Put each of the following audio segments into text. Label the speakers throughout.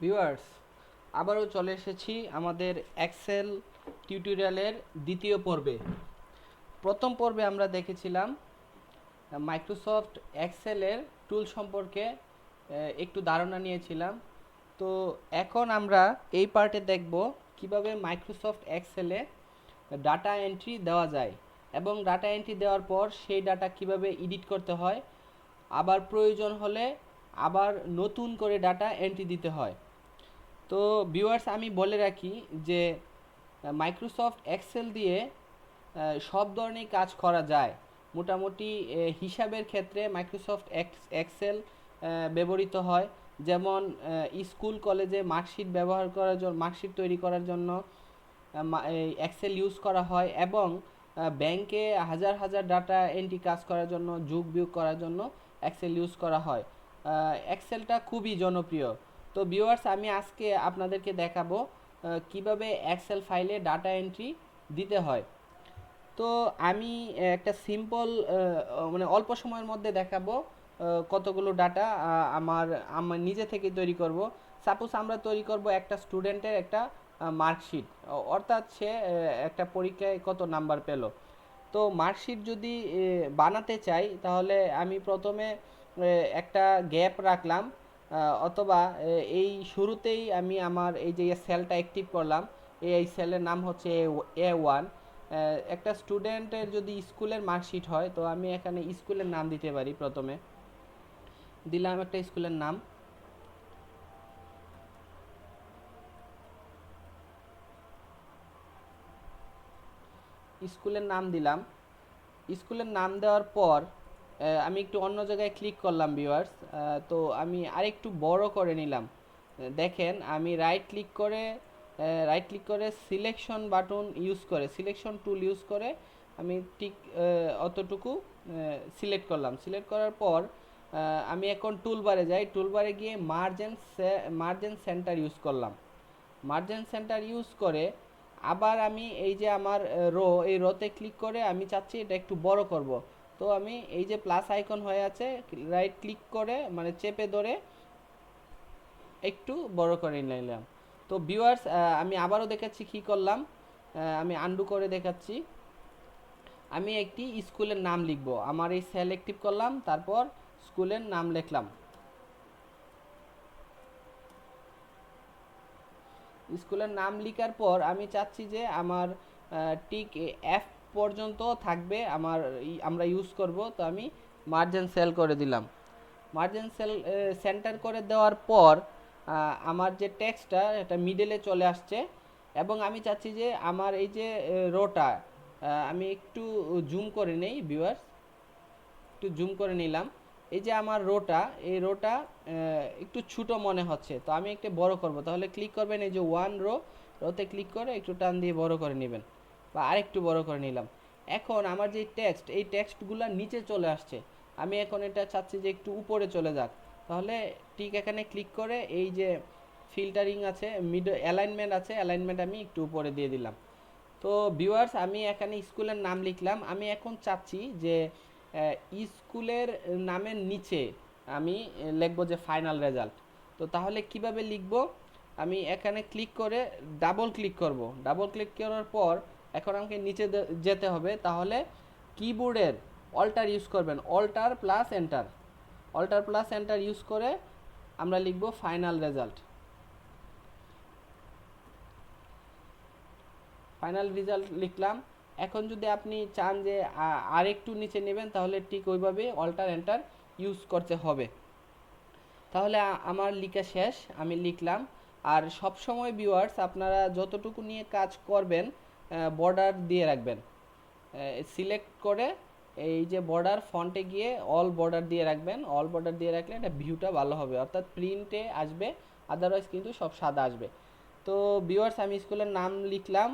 Speaker 1: Viewers, আবারও চলে এসেছি আমাদের এক্সেল টিউটোরিয়ালের দ্বিতীয় পর্বে। প্রথম পর্বে আমরা দেখেছিলাম মাইক্রোসফট এক্সেলের টুল সম্পর্কে একটু ধারণা নিয়েছিলাম। তো এখন আমরা এই পার্টে দেখব কিভাবে মাইক্রোসফট এক্সেলে ডাটা এন্ট্রি দেওয়া যায় এবং ডাটা এন্ট্রি দেওয়ার পর সেই ডাটা কিভাবে এডিট করতে হয়, আবার প্রয়োজন হলে আবার নতুন করে ডাটা এন্ট্রি দিতে হয়। তো ভিউয়ার্স, আমি বলে রাখি যে মাইক্রোসফট এক্সেল দিয়ে সব ধরনের কাজ করা যায়। মোটামুটি হিসাবের ক্ষেত্রে মাইক্রোসফট এক্সেল ব্যবহৃত হয়। যেমন স্কুল কলেজে মার্কশিট ব্যবহার করার জন্য, মার্কশিট তৈরি করার জন্য এক্সেল ইউজ করা হয়, এবং ব্যাংকে হাজার হাজার ডাটা এন্ট্রি কাজ করার জন্য, যোগ বিয়োগ করার জন্য এক্সেল ইউজ করা হয়। এক্সেলটা খুবই জনপ্রিয়। তো ভিউয়ার্স, আমি আজকে আপনাদেরকে দেখাবো কিভাবে এক্সেল ফাইলে ডাটা এন্ট্রি দিতে হয়। তো আমি একটা সিম্পল মানে অল্প সময়ের মধ্যে দেখাবো কতগুলো ডাটা আমার আমার নিজে থেকে তৈরি করব। সাপোজ আমরা তৈরি করব একটা স্টুডেন্টের একটা মার্কশিট, অর্থাৎ সে একটা পরীক্ষায় কত নাম্বার পেল। তো মার্কশিট যদি বানাতে চাই, তাহলে আমি প্রথমে একটা গ্যাপ রাখলাম, অথবা এই শুরুতেই আমি আমার এই যে সেলটা অ্যাক্টিভ করলাম, এই সেলের নাম হচ্ছে A1। একটা স্টুডেন্টের যদি স্কুলের মার্কশিট হয়, তো আমি এখানে স্কুলের নাম দিতে পারি। প্রথমে দিলাম একটা স্কুলের নাম। স্কুলের নাম দিলাম। স্কুলের নাম দেওয়ার পর আমি একটু অন্য জায়গায় ক্লিক করলাম ভিউয়ার্স। তো আমি আরেকটু বড় করে নিলাম। দেখেন, আমি রাইট ক্লিক করে সিলেকশন বাটন ইউজ করে, সিলেকশন টুল ইউজ করে আমি ঠিক অতটুকু সিলেক্ট করলাম। সিলেক্ট করার পর আমি এখন টুলবারে যাই, টুলবারে গিয়ে মার্জেন সেন্টার ইউজ করলাম। মার্জেন সেন্টার ইউজ করে আবার আমি এই যে আমার এই রোতে ক্লিক করে আমি চাচ্ছি এটা একটু বড় করব। তো আমি এই যে প্লাস আইকন হয়ে আছে, রাইট ক্লিক করে মানে চেপে ধরে একটু বড় করে নিলাম। তো ভিউয়ার্স, আমি আবারও দেখাচ্ছি কী করলাম। আমি আন্ডু করে দেখাচ্ছি। আমি একটি স্কুলের নাম লিখব, আমার এই সেল অ্যাক্টিভ করলাম, তারপর স্কুলের নাম লিখলাম। স্কুলের নাম লেখার পর আমি চাচ্ছি যে আমার ঠিক এফ পর্যন্ত থাকবে আমার, আমরা ইউজ করব। তো আমি মার্জিন সেল করে দিলাম। মার্জিন সেল সেন্টার করে দেওয়ার পর আমার যে টেক্সটটা এটা মিডলে চলে আসছে, এবং আমি চাচ্ছি যে আমার এই যে রোটা, আমি একটু জুম করে নেই ভিউয়ার্স, একটু জুম করে নিলাম। এই যে আমার রোটা, এই রোটা একটু ছোটো মনে হচ্ছে, তো আমি একটু বড় করব। তাহলে ক্লিক করবেন এই যে রোতে ক্লিক করে একটু টান দিয়ে বড় করে নেবেন, বা আরেকটু বড় করে নিলাম। এখন আমার যে টেক্সট, এই টেক্সটগুলো নিচে চলে আসছে, আমি এখন এটা চাচ্ছি যে একটু উপরে চলে যাক। তাহলে ঠিক এখানে ক্লিক করে এই যে ফিল্টারিং আছে, অ্যালাইনমেন্ট আছে, অ্যালাইনমেন্ট আমি একটু উপরে দিয়ে দিলাম। তো ভিউয়ার্স, আমি এখানে স্কুলের নাম লিখলাম। আমি এখন চাচ্ছি যে স্কুলের নামের নিচে আমি লিখবো যে ফাইনাল রেজাল্ট। তো তাহলে কিভাবে লিখব? আমি এখানে ক্লিক করে ডাবল ক্লিক করব। ডাবল ক্লিক করার পর এখন আমাকে নিচে যেতে হবে। তাহলে কিবোর্ডের অল্টার ইউজ করবেন, alter plus enter, alter plus enter use করে আমরা লিখব ফাইনাল রেজাল্ট। ফাইনাল রেজাল্ট লিখলাম। এখন যদি আপনি চান যে আরেকটু নিচে নেবেন, তাহলে ঠিক ওইভাবে অল্টার এন্টার ইউজ করতে হবে। তাহলে আমার লেখা শেষ, আমি লিখলাম। আর সব সময় ভিউয়ার্স, আপনারা যতটুকু নিয়ে কাজ করবেন বর্ডার দিয়ে রাখবেন। সিলেক্ট করে এই যে বর্ডার ফন্টে গিয়ে অল বর্ডার দিয়ে রাখবেন। অল বর্ডার দিয়ে রাখলে এটা ভিউটা ভালো হবে, অর্থাৎ প্রিন্টে আসবে, আদারওয়াইজ কিন্তু সব সাদা আসবে। তো ভিউয়ার্স, আমি স্কুলের নাম লিখলাম,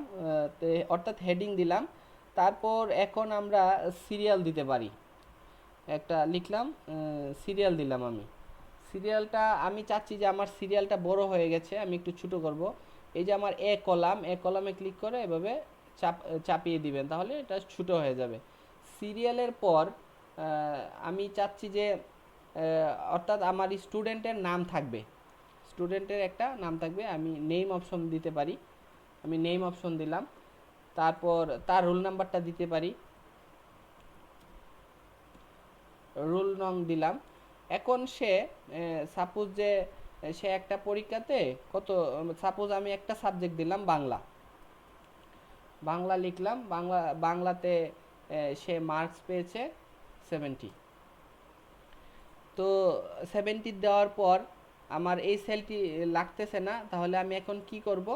Speaker 1: অর্থাৎ হেডিং দিলাম। তারপর এখন আমরা সিরিয়াল দিতে পারি। একটা লিখলাম, সিরিয়াল দিলাম। আমি সিরিয়ালটা আমি চাচ্ছি যে আমার সিরিয়ালটা বড় হয়ে গেছে, আমি একটু ছোটো করব। এই যে আমার এ কলামে ক্লিক করে এভাবে চাপিয়ে দিবেন, তাহলে এটা ছোটো হয়ে যাবে। সিরিয়ালের পর আমি চাচ্ছি যে অর্থাৎ আমার স্টুডেন্টের নাম থাকবে। স্টুডেন্টের একটা নাম থাকবে, আমি নেম অপশন দিতে পারি, আমি নেম অপশন দিলাম। তারপর তার রোল নাম্বারটা দিতে পারি, রোল নং দিলাম। এখন সে সাপোজ যে সে একটা পরীক্ষাতে কত, সাপোজ আমি একটা সাবজেক্ট দিলাম বাংলা, বাংলা লিখলাম, বাংলাতে সে মার্কস পেয়েছে 70। তো 70 দেওয়ার পর আমার এই সেলটি লাগতেছে না, তাহলে আমি এখন কি করব,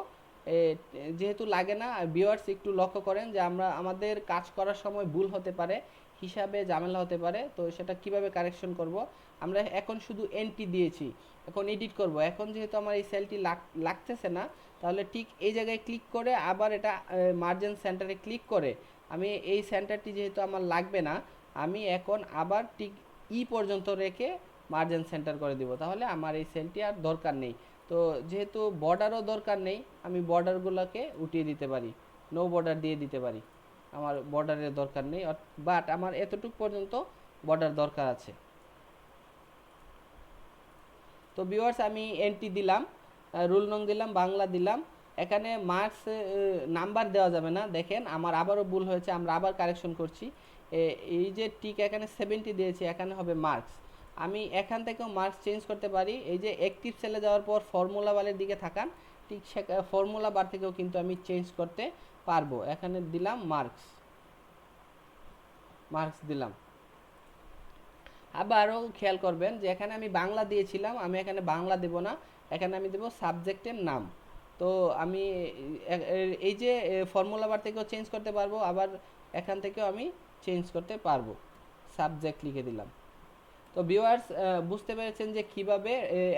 Speaker 1: যেহেতু লাগে না, ভিউয়ার্স একটু লক্ষ্য করেন যে আমরা আমাদের কাজ করার সময় ভুল হতে পারে, হিসাবে ঝামেলা হতে পারে, তো সেটা কিভাবে কারেকশন করব। আমরা এখন শুধু এন্ট্রি দিয়েছি, এখন এডিট করব। এখন যেহেতু আমার এই সেলটি লাগতেছে না, তাহলে ঠিক এই জায়গায় ক্লিক করে আবার এটা মার্জিন সেন্টারে ক্লিক করে আমি এই সেন্টারটি যেহেতু আমার লাগবে না, আমি এখন আবার ঠিক পর্যন্ত রেখে মার্জিন সেন্টার করে দিব, তাহলে আমার এই সেলটি আর দরকার নেই। তো যেহেতু বর্ডারও দরকার নেই, আমি বর্ডারগুলোকে উঠিয়ে দিতে পারি, নো বর্ডার দিয়ে দিতে পারি, আমার বর্ডারের দরকার নেই, বাট আমার এতটুকু পর্যন্ত বর্ডার দরকার আছে। তো ভিউয়ার্স আমি এন্ট্রি দিলাম, রুল নং দিলাম, বাংলা দিলাম। এখানে মার্কস নাম্বার দেওয়া যাবে না, দেখেন আমার আবারও ভুল হয়েছে, আমরা আবার কারেকশন করছি। এই যে ঠিক এখানে 70 দিয়েছি, এখানে হবে মার্কস। আমি এখান থেকেও মার্কস চেঞ্জ করতে পারি, এই যে অ্যাক্টিভ সেলে যাওয়ার পর ফর্মুলা বারের দিকে থাকান, ঠিক ফর্মুলা বার থেকেও কিন্তু আমি চেঞ্জ করতে পারবো। এখানে দিলাম মার্কস, মার্কস দিলাম। আবারও খেয়াল করবেন যে এখানে আমি বাংলা দিয়েছিলাম, আমি এখানে বাংলা দেব না, এখানে আমি দেব সাবজেক্টের নাম। তো আমি এই যে ফর্মুলা বার থেকেও চেঞ্জ করতে পারবো, আবার এখান থেকেও আমি চেঞ্জ করতে পারবো, সাবজেক্ট লিখে দিলাম। তো ভিউয়ার্স বুঝতে পেরেছেন যে কিভাবে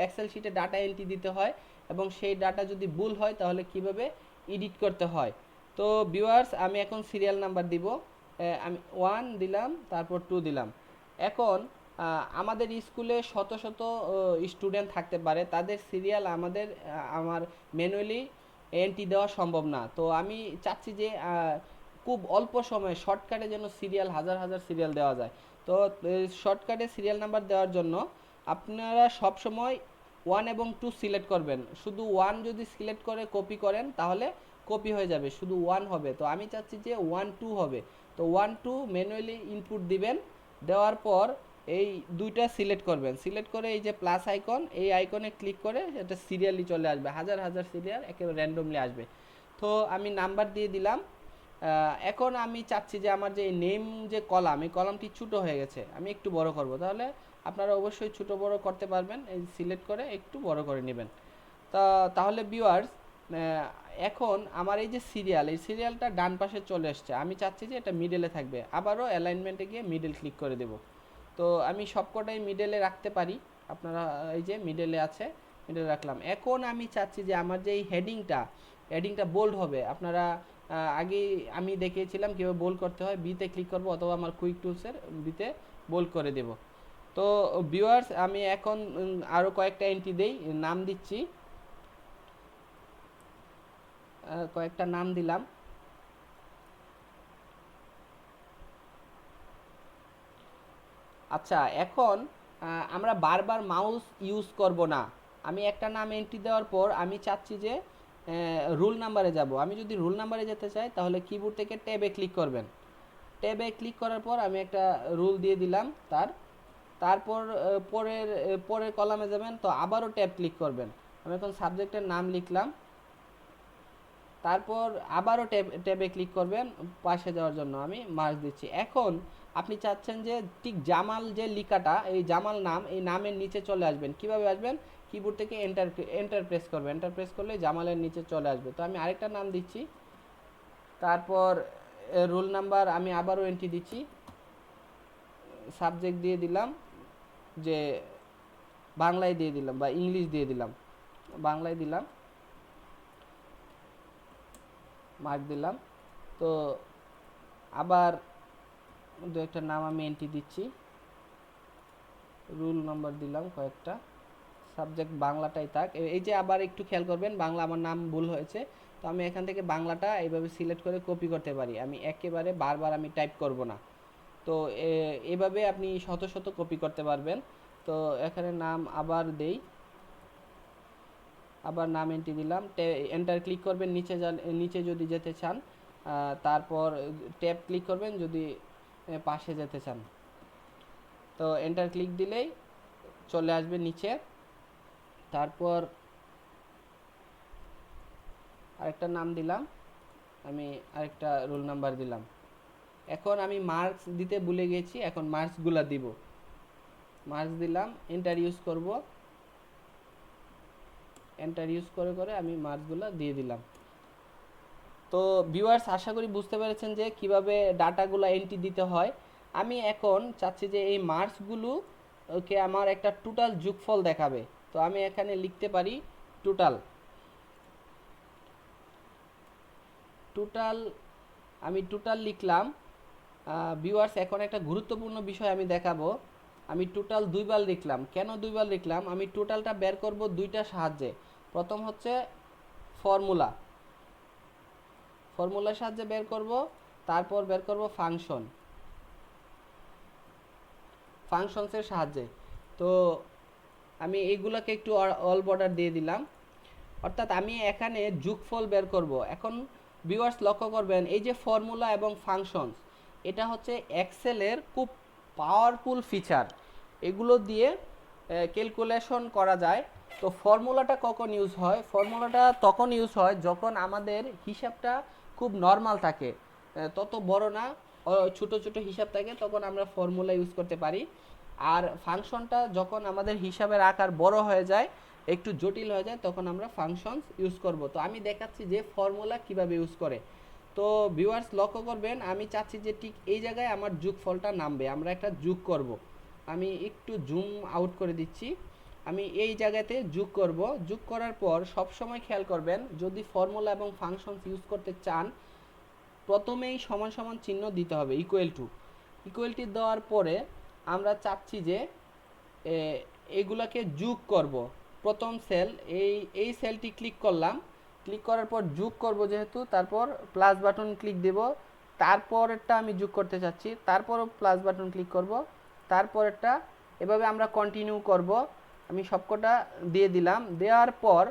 Speaker 1: এক্সেল শিটে ডাটা এন্ট্রি দিতে হয় এবং সেই ডাটা যদি ভুল হয় তাহলে কিভাবে এডিট করতে হয়। তো ভিউয়ার্স আমি এখন সিরিয়াল নাম্বার দিব, আমি 1 দিলাম, তারপর 2 দিলাম। এখন আমাদের স্কুলে শত শত স্টুডেন্ট থাকতে পারে, তাদের সিরিয়াল আমার ম্যানুয়ালি এন্ট্রি দেওয়া সম্ভব না। তো আমি চাচ্ছি যে খুব অল্প সময়ে শর্টকাটে যেন সিরিয়াল, হাজার হাজার সিরিয়াল দেওয়া যায়। তো শর্টকাটে সিরিয়াল নাম্বার দেওয়ার জন্য আপনারা সব সময় 1 এবং 2 সিলেক্ট করবেন। শুধু 1 যদি সিলেক্ট করে কপি করেন তাহলে কপি হয়ে যাবে, শুধু 1 হবে। তো আমি চাচ্ছি যে 1 2 হবে। তো 1 2 ম্যানুয়ালি ইনপুট দিবেন, দেওয়ার পর এই দুইটা সিলেক্ট করবেন, সিলেক্ট করে এই যে প্লাস আইকন, এই আইকনে ক্লিক করে এটা সিরিয়ালি চলে আসবে, হাজার হাজার সিরিয়াল একেবারে র্যান্ডমলি আসবে। তো আমি নাম্বার দিয়ে দিলাম। এখন আমি চাচ্ছি যে আমার যে নেম যে কলাম, এই কলামটি ছোটো হয়ে গেছে, আমি একটু বড় করব। তাহলে আপনারা অবশ্যই ছোটো বড় করতে পারবেন, এই সিলেক্ট করে একটু বড় করে নেবেন। তাহলে ভিউয়ার্স এখন আমার এই যে সিরিয়াল, এই সিরিয়ালটা ডান পাশে চলে এসছে, আমি চাচ্ছি যে এটা মিডলে থাকবে, আবারও অ্যালাইনমেন্টে গিয়ে মিডল ক্লিক করে দেব। তো আমি সবকটাই মিডলে রাখতে পারি, আপনারা এই যে মিডলে আছে, মিডলে রাখলাম। এখন আমি চাচ্ছি যে আমার যে এই হেডিংটা বোল্ড হবে। আপনারা আগে আমি দেখিয়েছিলাম কীভাবে বোল্ড করতে হয়, বিতে ক্লিক করব অথবা আমার কুইক টুলসের বিতে বোল্ড করে দেব। তো ভিউয়ার্স আমি এখন আরও কয়েকটা এন্ট্রি দেই, নাম দিচ্ছি, কয়েকটা নাম দিলাম। আচ্ছা, এখন আমরা বারবার মাউস ইউজ করব না। আমি একটা নাম এন্ট্রি দেওয়ার পর আমি চাচ্ছি যে রুল নাম্বারে যাব। আমি যদি রুল নাম্বারে যেতে চাই তাহলে কিবোর্ড থেকে ট্যাবে ক্লিক করবেন। ট্যাবে ক্লিক করার পর আমি একটা রুল দিয়ে দিলাম তারপর পরের কলামে যাবেন, তো আবারও ট্যাব ক্লিক করবেন। আমি এখন সাবজেক্টের নাম লিখলাম, তারপর আবারও ট্যাবে ক্লিক করবেন পাশে যাওয়ার জন্য, আমি মার্ক দিচ্ছি। এখন আপনি চাচ্ছেন যে ঠিক জামাল যে লিখাটা, এই জামাল নাম, এই নামের নিচে চলে আসবেন। কিভাবে আসবেন? কিবোর্ড থেকে এন্টার প্রেস করবেন, এন্টার প্রেস করলে জামালের নিচে চলে আসবে। তো আমি আরেকটা নাম দিচ্ছি, তারপর রোল নাম্বার আমি আবারও এন্ট্রি দিচ্ছি, সাবজেক্ট দিয়ে দিলাম যে বাংলায় দিয়ে দিলাম বা ইংলিশ দিয়ে দিলাম, বাংলায় দিলাম, মার্ক দিলাম। তো আবার দু একটা নাম আমি এন্ট্রি দিচ্ছি, রুল নাম্বার দিলাম কয়েকটা, সাবজেক্ট বাংলাটাই থাক। এই যে আবার একটু খেয়াল করবেন, বাংলা আমার নাম ভুল হয়েছে, তো আমি এখান থেকে বাংলাটা এইভাবে সিলেক্ট করে কপি করতে পারি, আমি একেবারে বারবার আমি টাইপ করব না। তো এভাবে আপনি শত শত কপি করতে পারবেন। তো এখানে নাম আবার দেই, আবার নাম এন্ট্রি দিলাম, এন্টার ক্লিক করবেন নিচে নিচে যদি যেতে চান, তারপর ট্যাব ক্লিক করবেন যদি পাশে যেতে চান। তো এন্টার ক্লিক দিলেই চলে আসবে নিচে। তারপর আরেকটা নাম দিলাম, আমি আরেকটা রোল নাম্বার দিলাম। এখন আমি মার্কস দিতে ভুলে গেছি, এখন মার্কসগুলো দিব। মার্কস দিলাম, এন্টার ইউজ করব, এন্টার ইউজ করে করে আমি মার্কসগুলো দিয়ে দিলাম। তো ভিউয়ার্স আশা করি বুঝতে পেরেছেন যে কিভাবে ডাটাগুলো এন্ট্রি দিতে হয়। আমি এখন চাচ্ছি যে এই মার্কসগুলো ওকে আমার একটা টোটাল যোগফল দেখাবে। তো আমি এখানে লিখতে পারি টোটাল, টোটাল আমি টোটাল লিখলাম। ভিউয়ার্স এখন একটা গুরুত্বপূর্ণ বিষয় আমি দেখাবো। আমি টোটাল দুইবার লিখলাম, কেন দুইবার লিখলাম? আমি টোটালটা বের করব দুইটা সাহায্যে। প্রথম হচ্ছে ফর্মুলা, ফর্মুলার সাহায্যে বের করব, তারপর বের করব ফাংশন, ফাংশনসের সাহায্যে। তো আমি এইগুলোকে একটু অল বর্ডার দিয়ে দিলাম, অর্থাৎ আমি এখানে যোগফল বের করব। এখন ভিউয়ার্স লক্ষ্য করবেন এই যে ফর্মুলা এবং ফাংশনস, এটা হচ্ছে এক্সেলের খুব পাওয়ারফুল ফিচার। এগুলো দিয়ে ক্যালকুলেশন করা যায়। তো ফর্মুলাটা কখন ইউজ হয়? ফর্মুলাটা তখন ইউজ হয় যখন আমাদের হিসাবটা খুব নর্মাল থাকে, তত বড় না, ছোট ছোট হিসাব থাকে, তখন আমরা ফর্মুলা ইউজ করতে পারি। আর ফাংশনটা যখন আমাদের হিসাবের আকার বড় হয়ে যায়, একটু জটিল হয়ে যায়, তখন আমরা ফাংশনস ইউজ করব। তো আমি দেখাচ্ছি যে ফর্মুলা কিভাবে ইউজ করে। তো ভিউয়ার্স লক্ষ্য করবেন, আমি চাচ্ছি যে ঠিক এই জায়গায় আমার যোগফলটা নামবে, আমরা একটা যোগ করব। আমি একটু জুম আউট করে দিচ্ছি, আমি এই জায়গাতে যোগ করব। যোগ করার পর সব সময় খেয়াল করবেন, যদি ফর্মুলা এবং ফাংশনস ইউজ করতে চান, প্রথমেই সমান সমান চিহ্ন দিতে হবে, ইকুয়াল টু। ইকুয়ালটি দেওয়ার পরে আমরা চাচ্ছি যে এগুলাকে যোগ করব। প্রথম সেল, এই সেলটি ক্লিক করলাম, ক্লিক করার পর যোগ করব যেহেতু, তারপর প্লাস বাটন ক্লিক দেব। তারপরেরটা আমি যোগ করতে চাচ্ছি, তারপরও প্লাস বাটন ক্লিক করব, তারপরেরটা, এভাবে আমরা কন্টিনিউ করব। আমি সবকটা দিয়ে দিলাম। দেওয়ার পর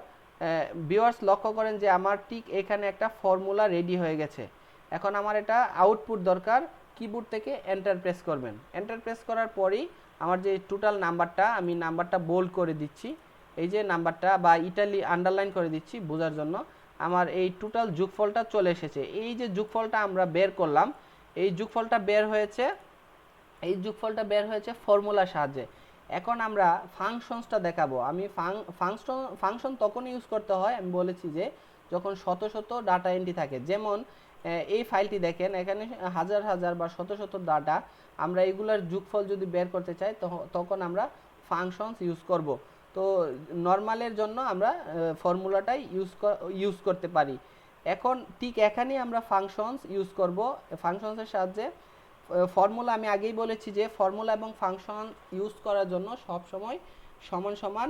Speaker 1: ভিউয়ার্স লক্ষ্য করেন যে আমার ঠিক এখানে একটা ফর্মুলা রেডি হয়ে গেছে। এখন আমার এটা আউটপুট দরকার। কিবোর্ড থেকে এন্টার প্রেস করবেন। এন্টার প্রেস করার পরেই আমার যে টোটাল নাম্বারটা, আমি নাম্বারটা বোল্ড করে দিচ্ছি, এই যে নাম্বারটা বা ইটালি আন্ডারলাইন করে দিচ্ছি বোঝার জন্য, আমার এই টোটাল যোগফলটা চলে এসেছে। এই যে যোগফলটা আমরা বের করলাম, এই যোগফলটা বের হয়েছে, এই যোগফলটা বের হয়েছে ফর্মুলার সাহায্যে। এখন আমরা ফাংশনসটা দেখাবো। আমি ফাংশন তখন ইউজ করতে হয়, আমি বলেছি যে যখন শত শত ডাটা এন্ট্রি থাকে। যেমন এই ফাইলটি দেখেন, এখানে হাজার হাজার বা শত শত ডাটা, আমরা এগুলার যোগফল যদি বের করতে চাই তখন আমরা ফাংশনস ইউজ করব। তো নর্মালের জন্য আমরা ফর্মুলাটাই ইউজ করতে পারি। এখন ঠিক এখানেই আমরা ফাংশনস ইউজ করব। ফাংশনসের সাহায্যে ফর্মুলা, আমি আগেই বলেছি যে ফর্মুলা এবং ফাংশন ইউজ করার জন্য সব সময় সমান সমান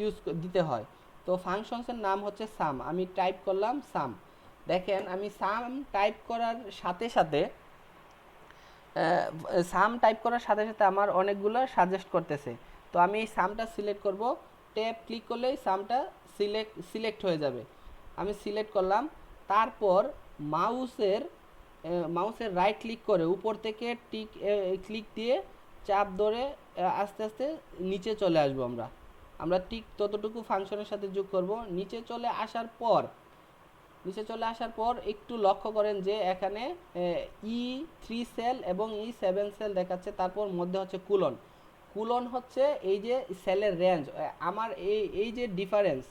Speaker 1: ইউজ দিতে হয়। তো ফাংশনসের নাম হচ্ছে সাম। আমি টাইপ করলাম সাম। দেখেন আমি সাম টাইপ করার সাথে সাথে আমার অনেকগুলো সাজেস্ট করতেছে। তো আমি এই সামটা সিলেক্ট করব, ট্যাব ক্লিক করলেই সামটা সিলেক্ট হয়ে যাবে। আমি সিলেক্ট করলাম, তারপর মাউসের রাইট ক্লিক করে উপর থেকে ক্লিক দিয়ে চাপ ধরে আস্তে আস্তে নিচে চলে আসবো। আমরা ঠিক ততটুকু ফাংশনের সাথে যোগ করব। নিচে চলে আসার পর একটু লক্ষ্য করেন যে এখানে E3 সেল এবং E7 সেল দেখাচ্ছে, তারপর মধ্যে হচ্ছে কুলন হচ্ছে এই যে সেলের রেঞ্জ। আমার এই যে ডিফারেন্স,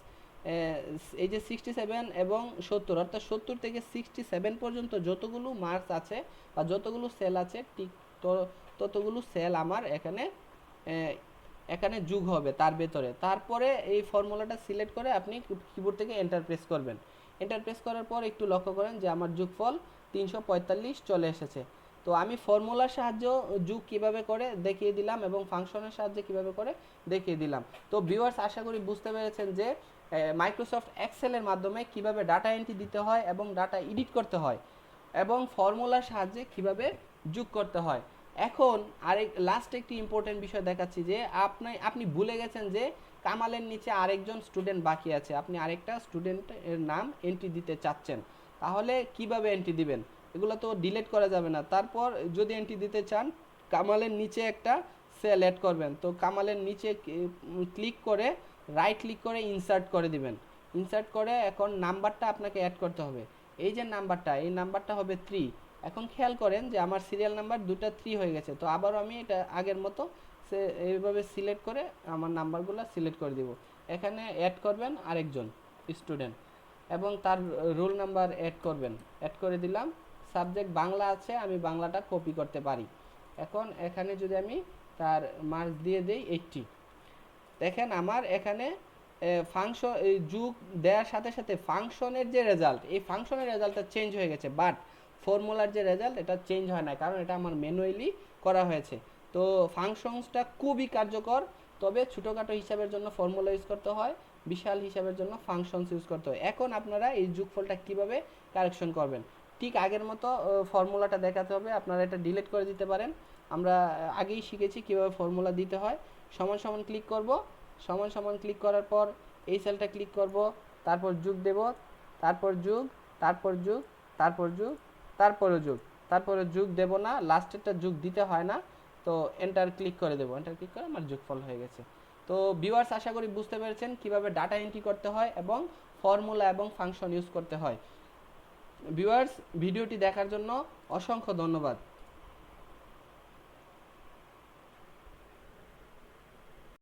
Speaker 1: এই যে 67 এবং 70, অর্থাৎ 70 থেকে 67 পর্যন্ত যতগুলো মার্কস আছে বা যতগুলো সেল আছে, ঠিক ততগুলো সেল আমার এখানে যোগ হবে তার ভেতরে। তারপরে এই ফর্মুলাটা সিলেক্ট করে আপনি কিবোর্ড থেকে এন্টার প্রেস করবেন। এন্টার প্রেস করার পর একটু লক্ষ্য করেন যে আমার যোগফল 345 চলে এসেছে। তো আমি ফর্মুলার সাহায্যে যোগ কিভাবে করে দেখিয়ে দিলাম এবং ফাংশনের সাহায্যে কিভাবে করে দেখিয়ে দিলাম। তো ভিউয়ার্স আশা করি বুঝতে পেরেছেন যে মাইক্রোসফট এক্সেলের মাধ্যমে কিভাবে ডাটা এন্ট্রি দিতে হয় এবং ডাটা এডিট করতে হয় এবং ফর্মুলার সাহায্যে কিভাবে যোগ করতে হয়। এখন লাস্ট একটি ইম্পর্টেন্ট বিষয় দেখাচ্ছি যে আপনি ভুলে গেছেন যে কামালের নিচে আরেকজন স্টুডেন্ট বাকি আছে, আপনি আরেকটা স্টুডেন্টের নাম এন্ট্রি দিতে চাচ্ছেন, তাহলে কিভাবে এন্ট্রি দিবেন? এগুলো তো ডিলিট করা যাবে না। তারপর যদি এন্ট্রি দিতে চান, কামালের নিচে একটা সেল অ্যাড করবেন। তো কামালের নিচে ক্লিক করে রাইট ক্লিক করে ইনসার্ট করে দিবেন। ইনসার্ট করে এখন নাম্বারটা আপনাকে অ্যাড করতে হবে। এই যে নাম্বারটা, এই নাম্বারটা হবে 3। এখন খেয়াল করেন যে আমার সিরিয়াল নাম্বার দুটো 3 হয়ে গেছে। তো আবারও আমি এটা আগের মতো এইভাবে সিলেক্ট করে আমার নাম্বারগুলো সিলেক্ট করে দিব। এখানে অ্যাড করবেন আরেকজন স্টুডেন্ট এবং তার রোল নাম্বার অ্যাড করবেন। অ্যাড করে দিলাম। সাবজেক্ট বাংলা আছে, আমি বাংলাটা কপি করতে পারি। এখন এখানে যদি আমি তার মার্কস দিয়ে দেই 80, দেখেন আমার এখানে ফাংশন যুগ দেওয়ার সাথে সাথে ফাংশনের যে রেজাল্ট, এই ফাংশনের রেজাল্টটা চেঞ্জ হয়ে গেছে, বাট ফর্মুলার যে রেজাল্ট এটা চেঞ্জ হয় না, কারণ এটা আমার ম্যানুয়ালি করা হয়েছে। তো ফাংশনসটা খুবই কার্যকর, তবে ছোটোখাটো হিসাবের জন্য ফর্মুলা ইউজ করতে হয়, বিশাল হিসাবের জন্য ফাংশনস ইউজ করতে হয়। এখন আপনারা এই যোগফলটা কিভাবে কারেকশন করবেন, ঠিক আগের মতো ফর্মুলাটা দেখাতে হবে। আপনারা এটা ডিলিট করে দিতে পারেন, আমরা আগেই শিখেছি কিভাবে ফর্মুলা দিতে হয়। সমান সমান ক্লিক করব, সমান সমান ক্লিক করার পর এই সেলটা ক্লিক করব, তারপর যোগ দেব, তারপর যোগ, তারপর যোগ, তারপর যোগ, তারপরে যোগ, তারপরে যোগ দেব না, লাস্টেরটা যোগ দিতে হয় না। তো এন্টার ক্লিক করে দেব, এন্টার ক্লিক করে আমার যোগফল হয়ে গেছে। তো ভিউয়ার্স, আশা করি বুঝতে পেরেছেন কিভাবে ডাটা এন্ট্রি করতে হয় এবং ফর্মুলা এবং ফাংশন ইউজ করতে হয়। ভিউয়ার্স, ভিডিওটি দেখার জন্য অসংখ্য ধন্যবাদ।